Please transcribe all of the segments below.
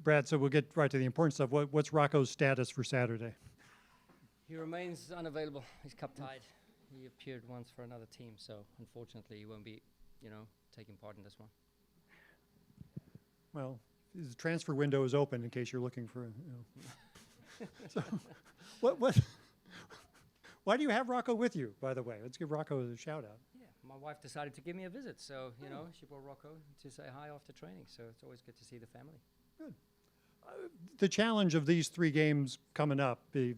Brad, so we'll get right to the important stuff. What's Rocco's status for Saturday? He remains unavailable. He's cup tied. He appeared once for another team, so unfortunately he won't be, taking part in this one. Well, the transfer window is open in case you're looking for. So, why do you have Rocco with you? By the way, let's give Rocco a shout out. Yeah, my wife decided to give me a visit, so she brought Rocco to say hi after training. So it's always good to see the family. Good. The challenge of these 3 games coming up, to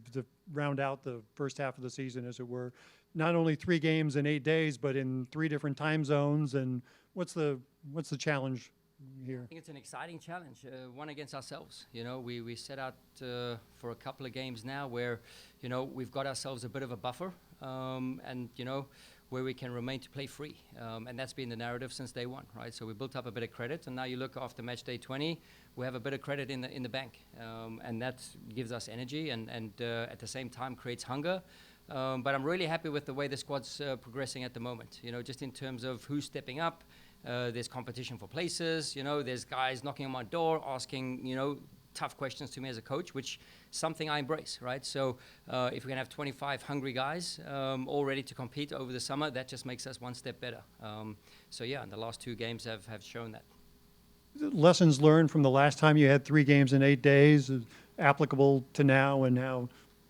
round out the first half of the season, as it were, not only 3 games in 8 days, but in 3 different time zones. And what's the challenge here? I think it's an exciting challenge, one against ourselves. We set out for a couple of games now where, we've got ourselves a bit of a buffer, and where we can remain to play free, and that's been the narrative since day one, right? So we built up a bit of credit, and now you look after match day 20, we have a bit of credit in the bank, and that gives us energy, and at the same time creates hunger. But I'm really happy with the way the squad's progressing at the moment. Just in terms of who's stepping up. There's competition for places. There's guys knocking on my door asking tough questions to me as a coach, which something I embrace, right? So if we can have 25 hungry guys all ready to compete over the summer, that just makes us one step better. So yeah, and the last 2 games have shown that. Lessons learned from the last time you had 3 games in 8 days, applicable to now, and now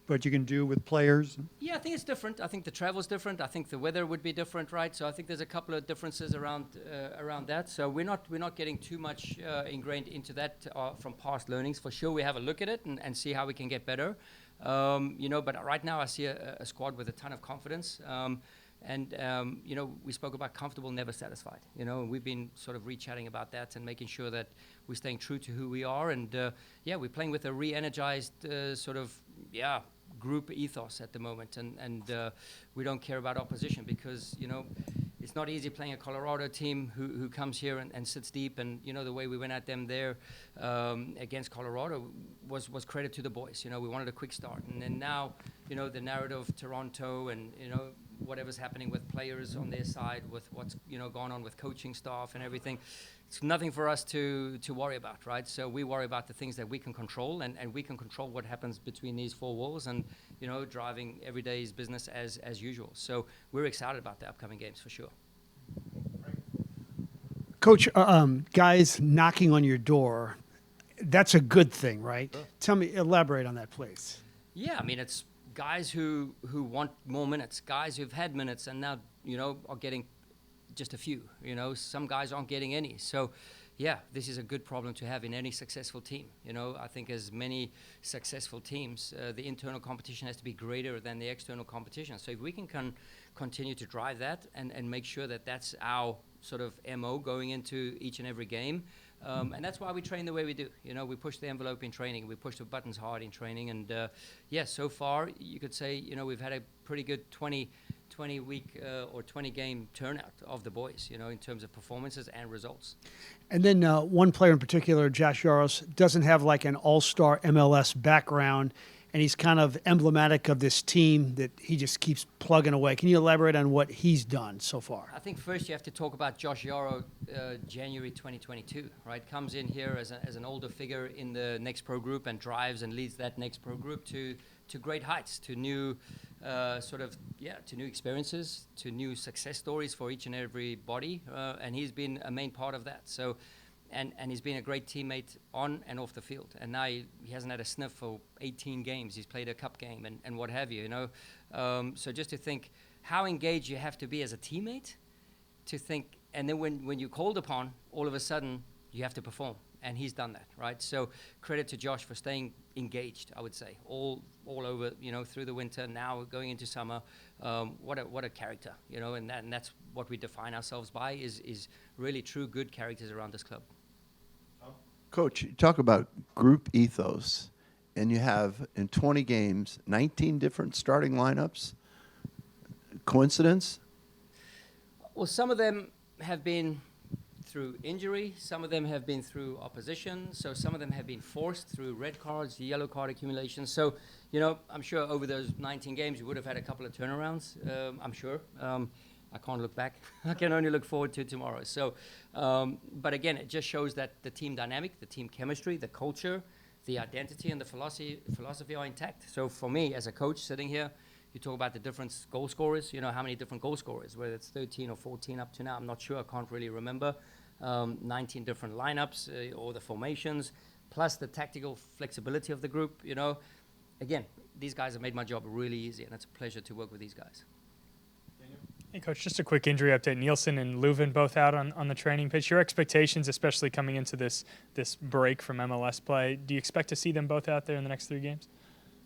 what you can do with players? Yeah, I think it's different. I think the travel's different. I think the weather would be different, right? So I think there's a couple of differences around that. So we're not getting too much ingrained into that from past learnings. For sure, we have a look at it and see how we can get better. But right now I see a squad with a ton of confidence. We spoke about comfortable, never satisfied. And we've been sort of re-chatting about that and making sure that we're staying true to who we are. And we're playing with a re-energized group ethos at the moment. And we don't care about opposition because, it's not easy playing a Colorado team who comes here and sits deep. And, the way we went at them there against Colorado was credit to the boys. We wanted a quick start. And then now, the narrative of Toronto and, whatever's happening with players on their side, with what's gone on with coaching staff and everything, it's nothing for us to worry about, right? So we worry about the things that we can control, and we can control what happens between these 4 walls, and driving every day's business as usual. So we're excited about the upcoming games for sure. Coach, guys knocking on your door, that's a good thing, right? Sure. Elaborate on that, please. Yeah, I mean, it's guys who want more minutes, guys who've had minutes and now, are getting just a few. Some guys aren't getting any. So, yeah, this is a good problem to have in any successful team. I think as many successful teams, the internal competition has to be greater than the external competition. So if we can continue to drive that and make sure that that's our sort of MO going into each and every game, and that's why we train the way we do. We push the envelope in training. We push the buttons hard in training. And, so far, you could say, we've had a pretty good 20-week or 20-game turnout of the boys, in terms of performances and results. And then one player in particular, Josh Yaros, doesn't have like an all-star MLS background, and he's kind of emblematic of this team that he just keeps plugging away. Can you elaborate on what he's done so far? I think first you have to talk about Josh Yarrow, January 2022, right? Comes in here as an older figure in the Next Pro group and drives and leads that Next Pro group to great heights, to new to new experiences, to new success stories for each and every body, and he's been a main part of that. So. And he's been a great teammate on and off the field. And now he hasn't had a sniff for 18 games. He's played a cup game and what have you, So just to think how engaged you have to be as a teammate to think, and then when you're called upon, all of a sudden you have to perform. And he's done that, right? So credit to Josh for staying engaged, I would say, all over, through the winter, now going into summer. What a character, and that's what we define ourselves by is really true good characters around this club. Coach, you talk about group ethos, and you have in 20 games, 19 different starting lineups. Coincidence? Well, some of them have been through injury, some of them have been through opposition, so some of them have been forced through red cards, yellow card accumulation. So, I'm sure over those 19 games, we would have had a couple of turnarounds, I'm sure. I can't look back. I can only look forward to tomorrow. So, but again, it just shows that the team dynamic, the team chemistry, the culture, the identity, and the philosophy are intact. So for me, as a coach sitting here, you talk about the different goal scorers. You know, how many different goal scorers, whether it's 13 or 14 up to now. I'm not sure. I can't really remember. 19 different lineups or the formations, plus the tactical flexibility of the group. You know, again, these guys have made my job really easy, and it's a pleasure to work with these guys. Hey, Coach, just a quick injury update. Nielsen and Leuven both out on the training pitch. Your expectations, especially coming into this break from MLS play, do you expect to see them both out there in the next 3 games?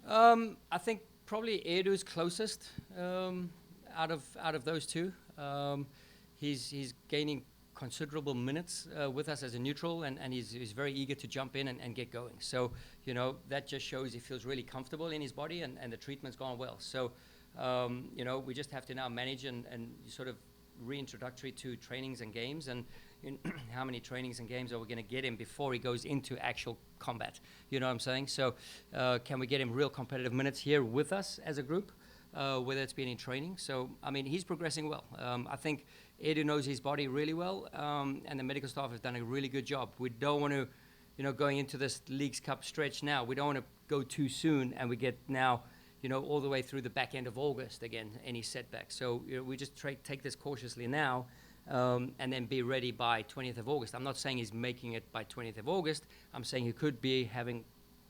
I think probably Edu's closest out of those two. He's gaining considerable minutes with us as a neutral, and he's very eager to jump in and get going. So, you know, that just shows he feels really comfortable in his body, and the treatment's gone well. So, you know, we just have to now manage and sort of reintroductory to trainings and games, and how many trainings and games are we going to get him before he goes into actual combat? You know what I'm saying? So can we get him real competitive minutes here with us as a group, whether it's been in training? So, I mean, he's progressing well. I think Edu knows his body really well, and the medical staff have done a really good job. We don't want to, you know, going into this Leagues Cup stretch now, we don't want to go too soon and we get now, you know, all the way through the back end of August again, any setbacks. So, you know, we just take this cautiously now, and then be ready by 20th of August. I'm not saying he's making it by 20th of August. I'm saying he could be having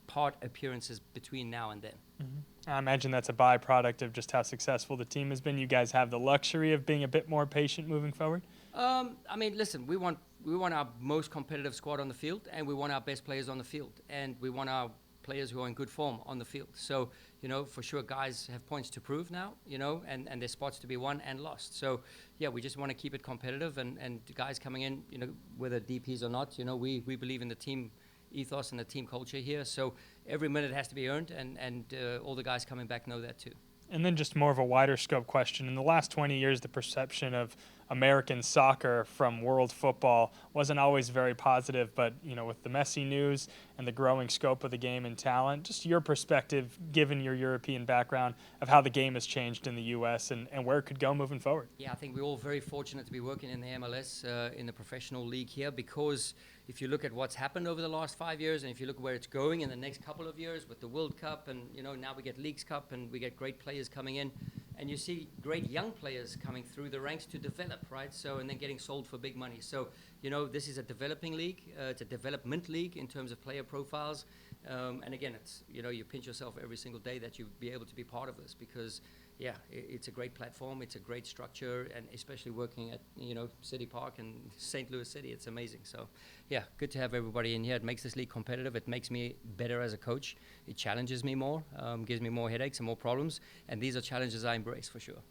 part appearances between now and then. Mm-hmm. I imagine that's a byproduct of just how successful the team has been. You guys have the luxury of being a bit more patient moving forward? I mean, listen, we want our most competitive squad on the field, and we want our best players on the field, and we want our players who are in good form on the field. So, you know, for sure, guys have points to prove now, you know, and there's spots to be won and lost. So, yeah, we just want to keep it competitive, and the guys coming in, you know, whether DPs or not, you know, we believe in the team ethos and the team culture here. So every minute has to be earned, and all the guys coming back know that too. And then just more of a wider scope question. In the last 20 years, the perception of American soccer from world football wasn't always very positive, but, you know, with the Messi news and the growing scope of the game and talent, just your perspective, given your European background, of how the game has changed in the U.S. and where it could go moving forward. Yeah, I think we're all very fortunate to be working in the MLS, in the professional league here, because if you look at what's happened over the last 5 years, and if you look where it's going in the next couple of years with the World Cup, and, you know, now we get Leagues Cup, and we get great players coming in, and you see great young players coming through the ranks to develop, right? So, and then getting sold for big money. So, you know, this is a developing league. It's a development league in terms of player profiles. And again, it's, you know, you pinch yourself every single day that you be able to be part of this, because, yeah, it's a great platform. It's a great structure, and especially working at, you know, City Park and St. Louis City, it's amazing. So, yeah, good to have everybody in here. It makes this league competitive. It makes me better as a coach. It challenges me more, gives me more headaches and more problems, and these are challenges I embrace for sure.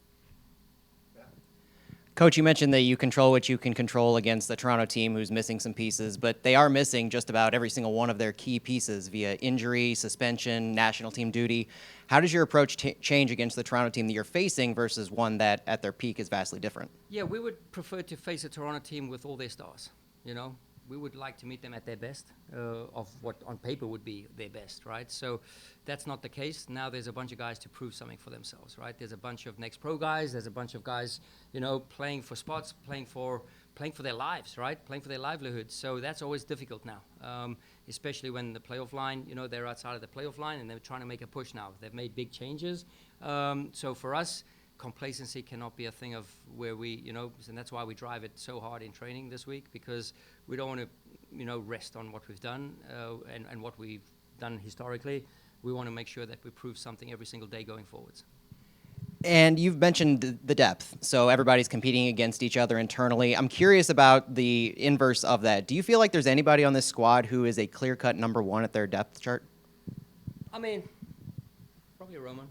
Coach, you mentioned that you control what you can control against the Toronto team who's missing some pieces, but they are missing just about every single one of their key pieces via injury, suspension, national team duty. How does your approach change against the Toronto team that you're facing versus one that at their peak is vastly different? Yeah, we would prefer to face a Toronto team with all their stars, you know. We would like to meet them at their best, of what on paper would be their best, right? So that's not the case. Now there's a bunch of guys to prove something for themselves, right? There's a bunch of next pro guys. There's a bunch of guys, you know, playing for spots, playing for their lives, right? Playing for their livelihoods. So that's always difficult now, especially when the playoff line, you know, they're outside of the playoff line and they're trying to make a push now. They've made big changes. So for us, complacency cannot be a thing of where we, you know, and that's why we drive it so hard in training this week, because we don't want to, you know, rest on what we've done and what we've done historically. We want to make sure that we prove something every single day going forwards. And you've mentioned the depth, so everybody's competing against each other internally. I'm curious about the inverse of that. Do you feel like there's anybody on this squad who is a clear-cut number one at their depth chart? I mean, probably Roman.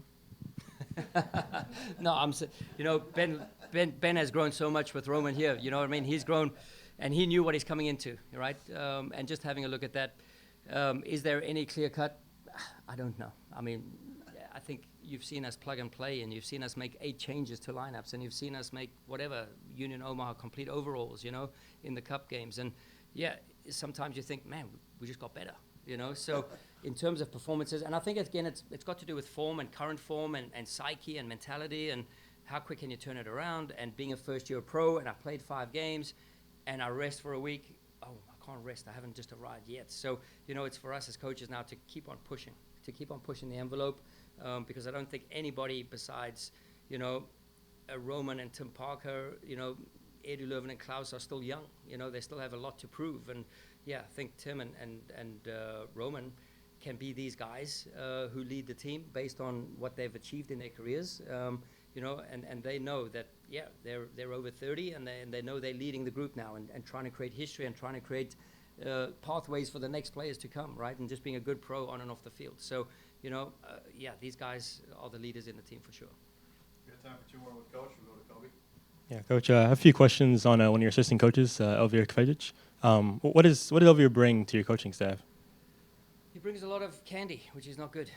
No, you know, Ben has grown so much with Roman here. You know what I mean? He's grown, and he knew what he's coming into, right? And just having a look at that, is there any clear cut? I don't know. I mean, I think you've seen us plug and play, and you've seen us make 8 changes to lineups, and you've seen us make whatever Union Omaha complete overalls, you know, in the cup games. And yeah, sometimes you think, man, we just got better. You know, so in terms of performances, and I think again it's got to do with form and current form and psyche and mentality, and how quick can you turn it around? And being a first-year pro, and I played 5 games, and I rest for a week. Oh, I can't rest. I haven't just arrived yet. So, it's for us as coaches now to keep on pushing the envelope, because I don't think anybody besides, Roman and Tim Parker, Edu Löwen and Klaus are still young. They still have a lot to prove. And, I think Tim and Roman can be these guys who lead the team based on what they've achieved in their careers. And they know that, they're over 30, and they know they're leading the group now and trying to create history and trying to create pathways for the next players to come, right? And just being a good pro on and off the field. So, these guys are the leaders in the team for sure. We got time for 2 more with Coach. We'll go to Kobe. Yeah, Coach, I have a few questions on one of your assistant coaches, Elvir Kvejic. What does Elvir bring to your coaching staff? He brings a lot of candy, which is not good,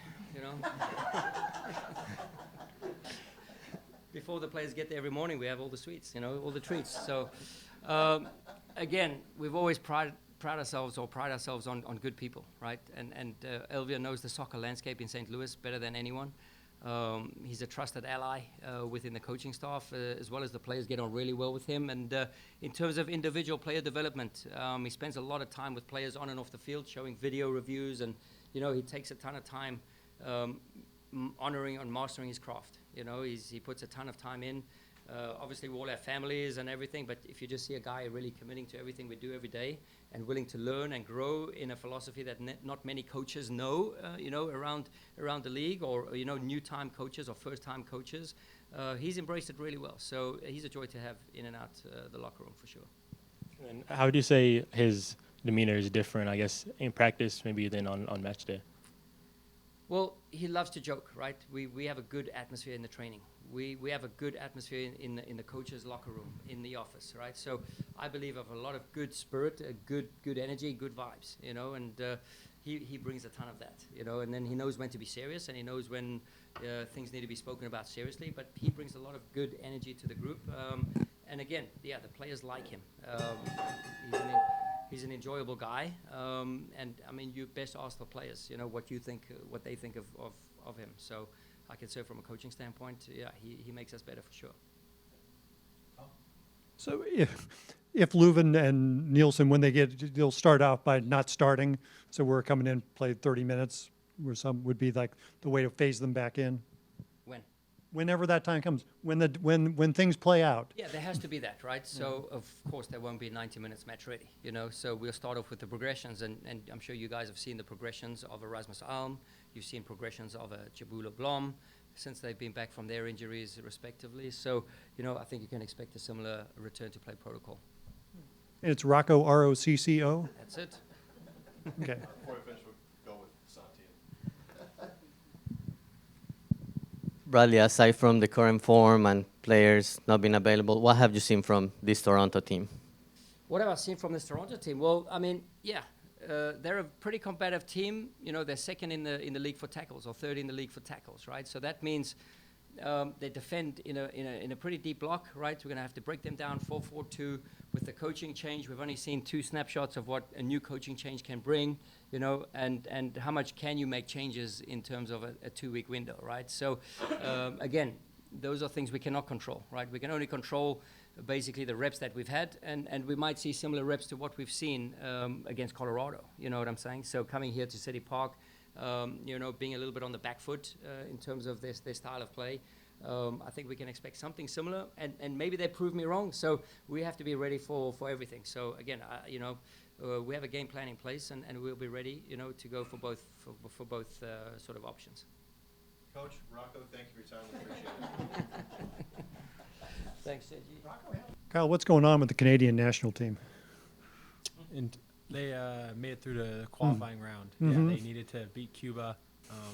Before the players get there every morning, we have all the sweets, all the treats. So, again, we've always pride ourselves on good people, right? And Elvir knows the soccer landscape in St. Louis better than anyone. He's a trusted ally within the coaching staff, as well as the players get on really well with him. And in terms of individual player development, he spends a lot of time with players on and off the field, showing video reviews, and he takes a ton of time honoring and mastering his craft. He puts a ton of time in. Obviously, we all have families and everything, but if you just see a guy really committing to everything we do every day and willing to learn and grow in a philosophy that not many coaches know, around the league, or new-time coaches or first-time coaches, he's embraced it really well. So he's a joy to have in and out the locker room for sure. And how would you say his demeanor is different, I guess, in practice maybe than on match day? Well, he loves to joke, right? We have a good atmosphere in the training. We have a good atmosphere in the coach's locker room, in the office, right? So I believe of a lot of good spirit, good energy, good vibes, and he brings a ton of that, and then he knows when to be serious, and he knows when things need to be spoken about seriously, but he brings a lot of good energy to the group. And again, the players like him. He's an enjoyable guy, and I mean, you best ask the players, what they think of him. So I can say from a coaching standpoint, he makes us better for sure. So if Löwen and Nielsen, when they'll start out by not starting, so we're coming in, play 30 minutes, where some would be like the way to phase them back in. Whenever that time comes, when things play out. Yeah, there has to be that, right? So, of course, there won't be 90 minutes match ready, So we'll start off with the progressions, and I'm sure you guys have seen the progressions of Erasmus Alm. You've seen progressions of Jabula Blom since they've been back from their injuries, respectively. So, I think you can expect a similar return to play protocol. And it's Rocco, R-O-C-C-O? That's it. Okay. Before we finish, we'll go with Santi. Bradley, aside from the current form and players not being available, what have you seen from this Toronto team? What have I seen from this Toronto team? Well, I mean, they're a pretty competitive team. They're second in the league for tackles, or third in the league for tackles, right? So that means they defend in a pretty deep block, right? We're going to have to break them down 4-4-2 with the coaching change. We've only seen 2 snapshots of what a new coaching change can bring, and how much can you make changes in terms of a 2-week window, right? So again, those are things we cannot control, right? We can only control basically the reps that we've had, and we might see similar reps to what we've seen against Colorado, you know what I'm saying? So coming here to City Park, being a little bit on the back foot in terms of their style of play, I think we can expect something similar, and maybe they prove me wrong, so we have to be ready for everything. So again, we have a game plan in place, and we'll be ready, to go for both sort of options. Coach, Rocco, thank you for your time. We appreciate it. Thanks, JG. Kyle, what's going on with the Canadian national team? And they made it through the qualifying round. Mhm. Yeah, they needed to beat Cuba.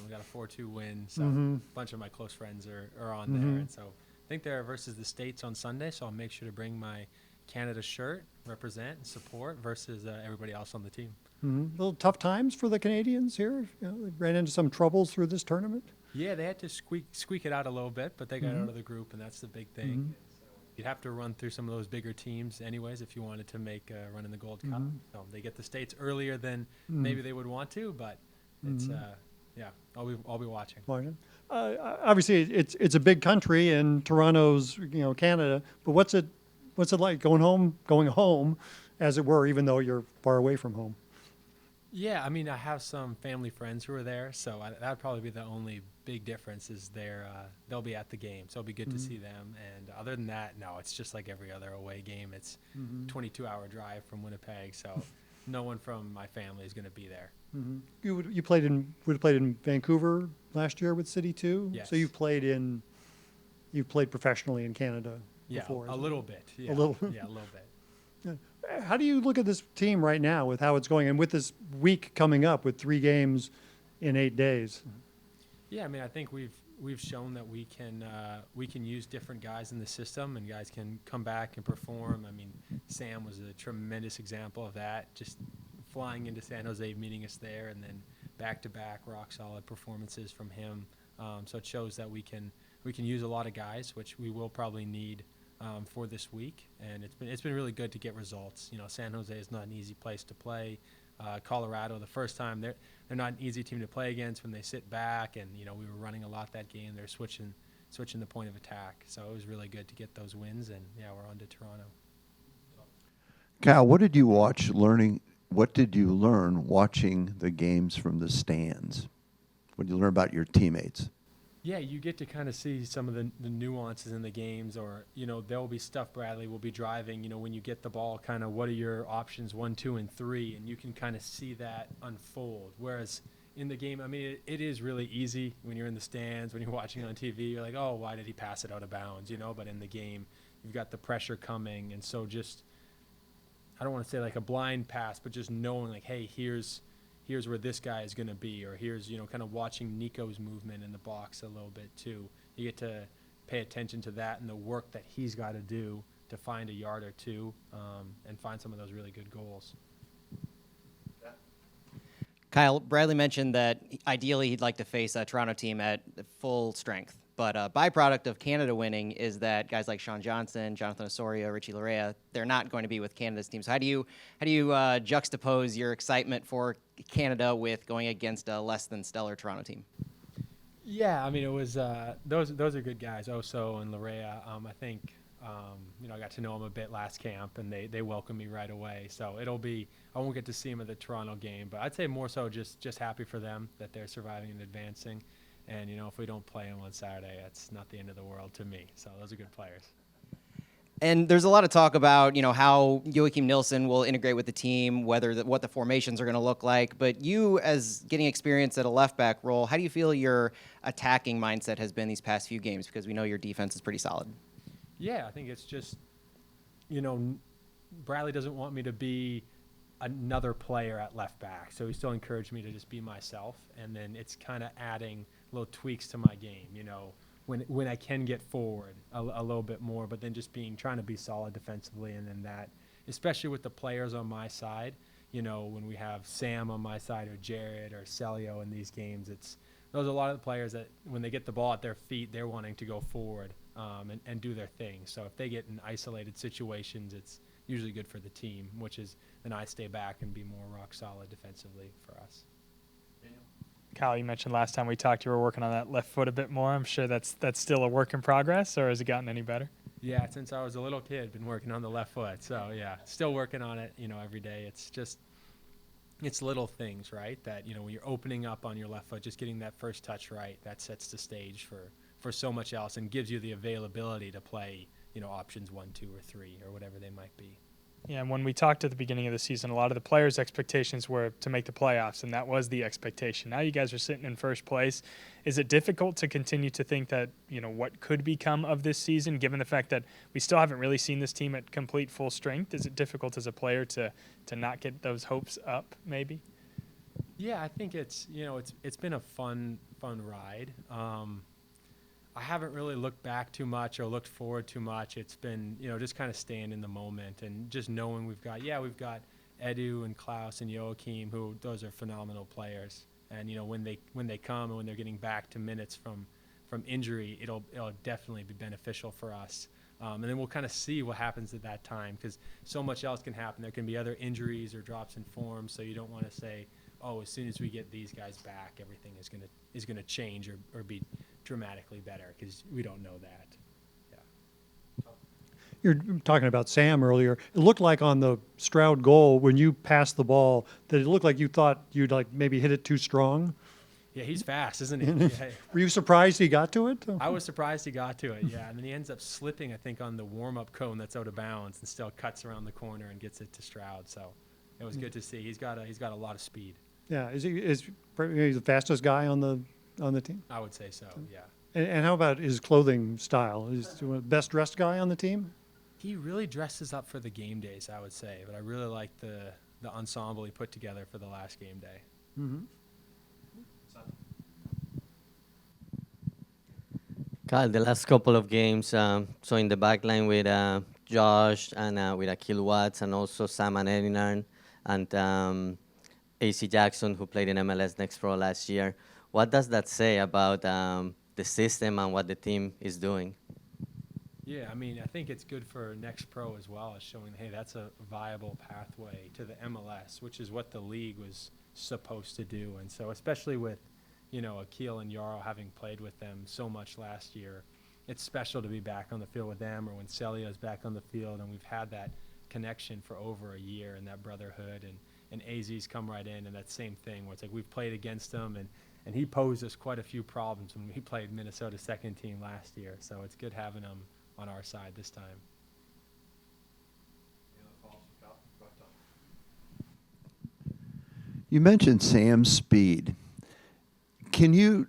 We got a 4-2 win, so a bunch of my close friends are on there. And so I think they're versus the States on Sunday, so I'll make sure to bring my Canada shirt, represent, and support versus everybody else on the team. Little tough times for the Canadians here. They ran into some troubles through this tournament. Yeah, they had to squeak it out a little bit, but they got out of the group, and that's the big thing. You'd have to run through some of those bigger teams anyways if you wanted to make a run in the Gold Cup. So they get the States earlier than maybe they would want to, but it's Yeah, I'll be watching. Martin? Obviously, it's a big country, and Toronto's Canada. But what's it like going home, as it were, even though you're far away from home? Yeah, I mean, I have some family friends who are there, so that'd probably be the only big difference is they'll be at the game, so it'll be good to see them. And other than that, no, it's just like every other away game. It's 22-hour drive from Winnipeg, so no one from my family is going to be there. You would have played in Vancouver last year with City too. Yes. So you've played professionally in Canada Yeah, before. a little bit. Yeah, A little. yeah, a little bit. How do you look at this team right now with how it's going and with this week coming up with 3 games in 8 days? Yeah, I mean, I think we've shown that we can use different guys in the system, and guys can come back and perform. I mean, Sam was a tremendous example of that. Just flying into San Jose, meeting us there, and then back-to-back rock solid performances from him. So it shows that we can use a lot of guys, which we will probably need for this week. And it's been really good to get results. San Jose is not an easy place to play. Colorado, the first time, they're not an easy team to play against when they sit back, and we were running a lot that game. They're switching the point of attack, so it was really good to get those wins. And yeah, we're on to Toronto. Kyle, what did you learn watching the games from the stands? What did you learn about your teammates? Yeah, you get to kind of see some of the nuances in the games, or, there will be stuff Bradley will be driving, when you get the ball, kind of what are your options 1, 2, and 3, and you can kind of see that unfold. Whereas in the game, I mean, it is really easy when you're in the stands, when you're watching on TV, you're like, oh, why did he pass it out of bounds, but in the game, you've got the pressure coming, and so just, I don't want to say like a blind pass, but just knowing like, hey, here's where this guy is going to be, or here's, kind of watching Nico's movement in the box a little bit too. You get to pay attention to that and the work that he's got to do to find a yard or two and find some of those really good goals. Kyle, Bradley mentioned that ideally he'd like to face a Toronto team at full strength. But a byproduct of Canada winning is that guys like Sean Johnson, Jonathan Osorio, Richie Larea, they're not going to be with Canada's team. So how do you juxtapose your excitement for Canada with going against a less than stellar Toronto team? Yeah, I mean, it was those are good guys, Oso and Larea. I think I got to know them a bit last camp, and they welcomed me right away. So I won't get to see them at the Toronto game, but I'd say more so just happy for them that they're surviving and advancing. And, if we don't play them on Saturday, that's not the end of the world to me. So those are good players. And there's a lot of talk about, how Joachim Nilsson will integrate with the team, what the formations are going to look like. But you, as getting experience at a left back role, how do you feel your attacking mindset has been these past few games? Because we know your defense is pretty solid. Yeah, I think it's just, Bradley doesn't want me to be another player at left back. So he still encouraged me to just be myself. And then it's kind of adding little tweaks to my game, when I can get forward a little bit more, but then just trying to be solid defensively. And then that, especially with the players on my side, when we have Sam on my side or Jared or Celio in these games, those are a lot of the players that when they get the ball at their feet, they're wanting to go forward and do their thing. So if they get in isolated situations, it's usually good for the team, which is then I stay back and be more rock solid defensively for us. Kyle, you mentioned last time we talked you were working on that left foot a bit more. I'm sure that's still a work in progress, or has it gotten any better? Yeah, since I was a little kid, been working on the left foot. So yeah, still working on it, every day. It's little things, right? That, when you're opening up on your left foot, just getting that first touch right, that sets the stage for so much else and gives you the availability to play, options 1, 2, or 3, or whatever they might be. Yeah, and when we talked at the beginning of the season, a lot of the players' expectations were to make the playoffs, and that was the expectation. Now you guys are sitting in first place. Is it difficult to continue to think that, what could become of this season, given the fact that we still haven't really seen this team at complete full strength? Is it difficult as a player to not get those hopes up, maybe? Yeah, I think it's been a fun ride. I haven't really looked back too much or looked forward too much. It's been, just kind of staying in the moment and just knowing we've got Edu and Klaus and Joachim, who those are phenomenal players. And, when they come and when they're getting back to minutes from injury, it'll definitely be beneficial for us. And then we'll kind of see what happens at that time, because so much else can happen. There can be other injuries or drops in form, so you don't want to say, oh, as soon as we get these guys back, everything is gonna change or be dramatically better, because we don't know that. You're talking about Sam earlier. It looked like on the Stroud goal, when you passed the ball, that it looked like you thought you'd like maybe hit it too strong. Yeah, he's fast, isn't he? Yeah. Were you surprised he got to it? I was surprised he got to it, yeah. And then he ends up slipping, I think, on the warm-up cone that's out of bounds, and still cuts around the corner and gets it to Stroud. So it was good to see. He's got a lot of speed. Yeah, is he the fastest guy on the team? I would say so, yeah. And how about his clothing style? Is he the best dressed guy on the team? He really dresses up for the game days, I would say. But I really like the ensemble he put together for the last game day. Mm-hmm. Kyle, the last couple of games, so in the back line with Josh and with Akil Watts and also Sam and Erinan and AC Jackson, who played in MLS Next Pro last year. What does that say about the system and what the team is doing? Yeah, I mean, I think it's good for Next Pro as well, as showing, hey, that's a viable pathway to the MLS, which is what the league was supposed to do. And so especially with, Akil and Yarrow having played with them so much last year, it's special to be back on the field with them, or when Celio's back on the field, and we've had that connection for over a year and that brotherhood, and AZ's come right in, and that same thing where it's like we've played against him, and he posed us quite a few problems when we played Minnesota's second team last year. So it's good having him on our side this time. You mentioned Sam's speed. Can you,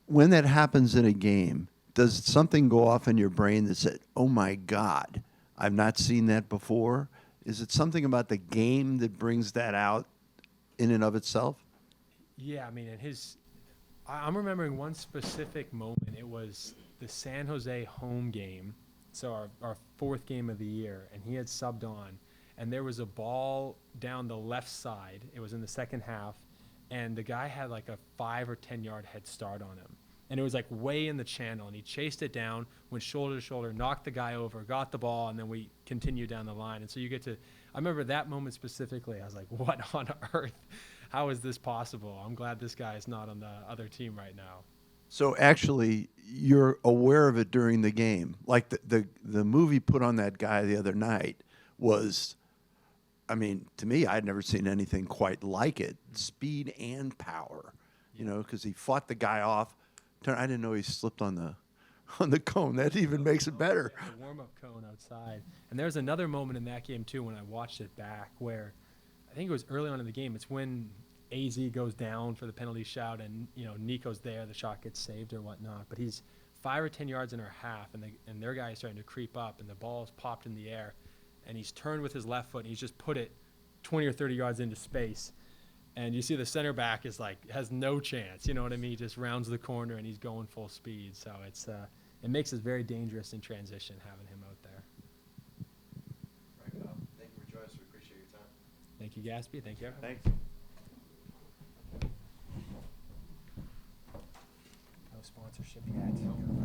when that happens in a game, does something go off in your brain that said, oh my God, I've not seen that before? Is it something about the game that brings that out in and of itself? Yeah, I mean, I'm remembering one specific moment. It was the San Jose home game, so our fourth game of the year, and he had subbed on, and there was a ball down the left side. It was in the second half, and the guy had like a 5 or 10 yard head start on him. And it was like way in the channel, and he chased it down, went shoulder to shoulder, knocked the guy over, got the ball, and then we continued down the line. And so I remember that moment specifically. I was like, what on earth? How is this possible? I'm glad this guy is not on the other team right now. So actually, you're aware of it during the game. Like the movie put on that guy the other night was, I mean, to me, I'd never seen anything quite like it. Speed and power, because he fought the guy off. I didn't know he slipped on the cone. That even makes it better. Yeah, the warm-up cone outside. And there's another moment in that game, too, when I watched it back where I think it was early on in the game. It's when AZ goes down for the penalty shout, and Nico's there. The shot gets saved or whatnot. But he's 5 or 10 yards in our half, and their guy is starting to creep up, and the ball's popped in the air. And he's turned with his left foot, and he's just put it 20 or 30 yards into space. And you see the center back has no chance, you know what I mean? He just rounds the corner, and he's going full speed. So it makes us very dangerous in transition having him out there. Right, thank you for joining us. We appreciate your time. Thank you, Gaspy. Thank you. Thanks. No sponsorship yet.